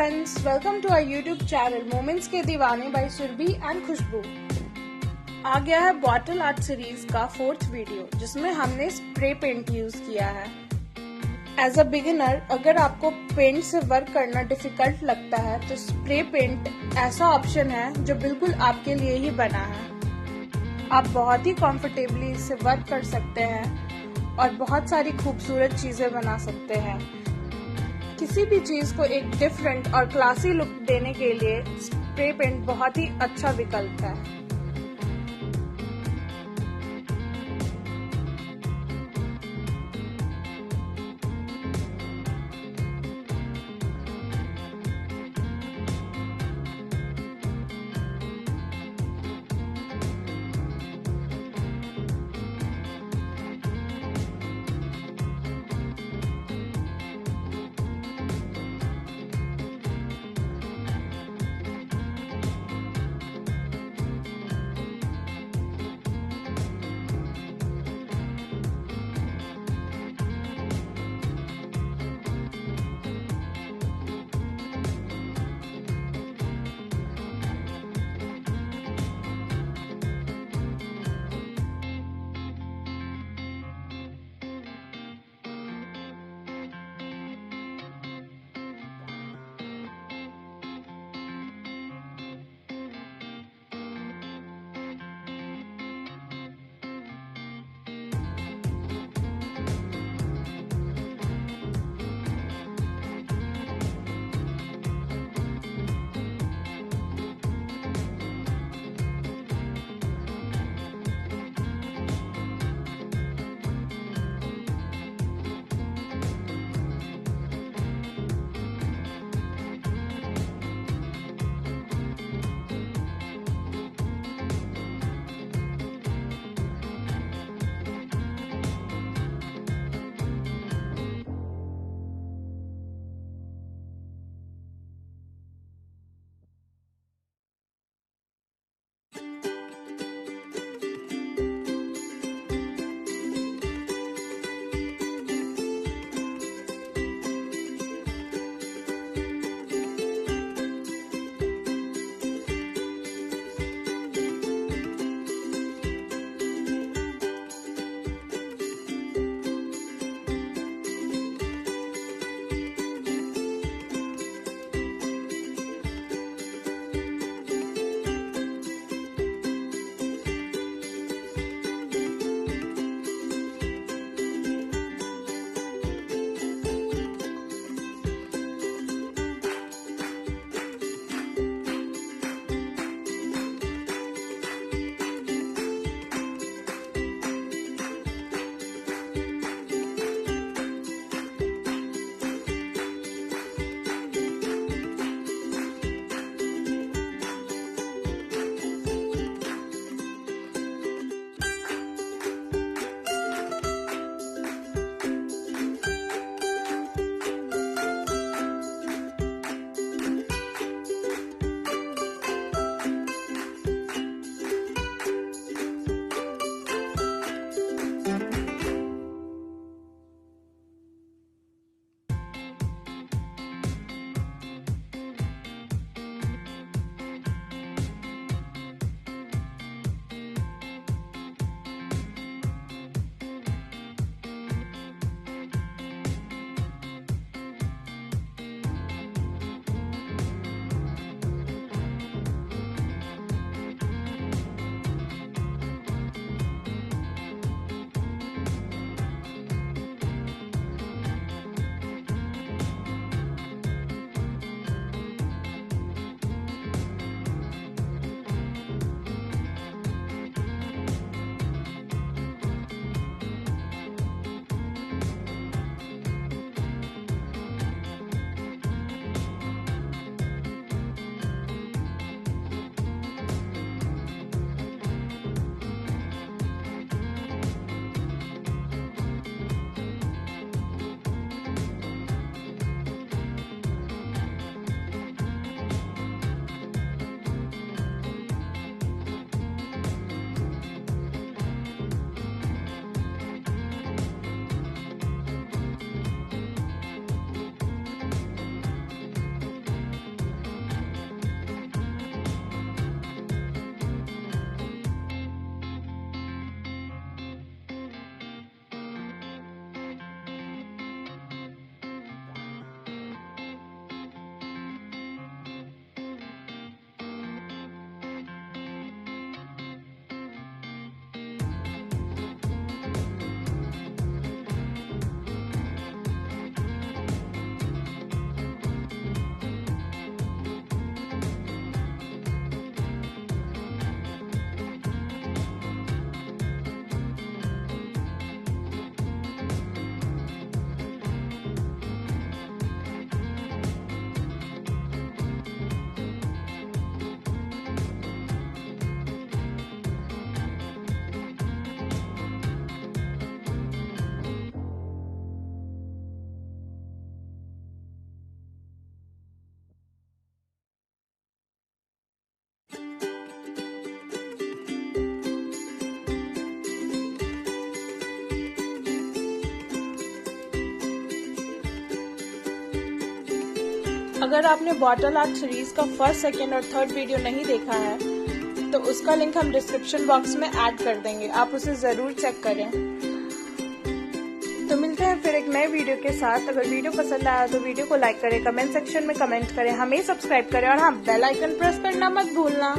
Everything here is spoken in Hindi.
friends, welcome to our YouTube channel moments के दीवाने बाय सुरभि एंड खुशबू। आ गया है बॉटल आर्ट सीरीज का 4th वीडियो जिसमें हमने स्प्रे पेंट यूज किया है। एज अ बिगिनर अगर आपको पेंट से वर्क करना डिफिकल्ट लगता है तो स्प्रे पेंट ऐसा ऑप्शन है जो बिल्कुल आपके लिए ही बना है। आप बहुत ही कंफर्टेबली इससे वर्क कर सकते हैं और बहुत सारी खूबसूरत चीजें बना सकते हैं। किसी भी चीज को एक डिफरेंट और क्लासी लुक देने के लिए स्प्रे पेंट बहुत ही अच्छा विकल्प है। अगर आपने बॉटल आर्ट सीरीज का फर्स्ट, सेकेंड और थर्ड वीडियो नहीं देखा है तो उसका लिंक हम डिस्क्रिप्शन बॉक्स में ऐड कर देंगे, आप उसे जरूर चेक करें। तो मिलते हैं फिर एक नए वीडियो के साथ। अगर वीडियो पसंद आया तो वीडियो को लाइक करें, कमेंट सेक्शन में कमेंट करें, हमें सब्सक्राइब करें और हाँ, बेल आइकन प्रेस करना मत भूलना।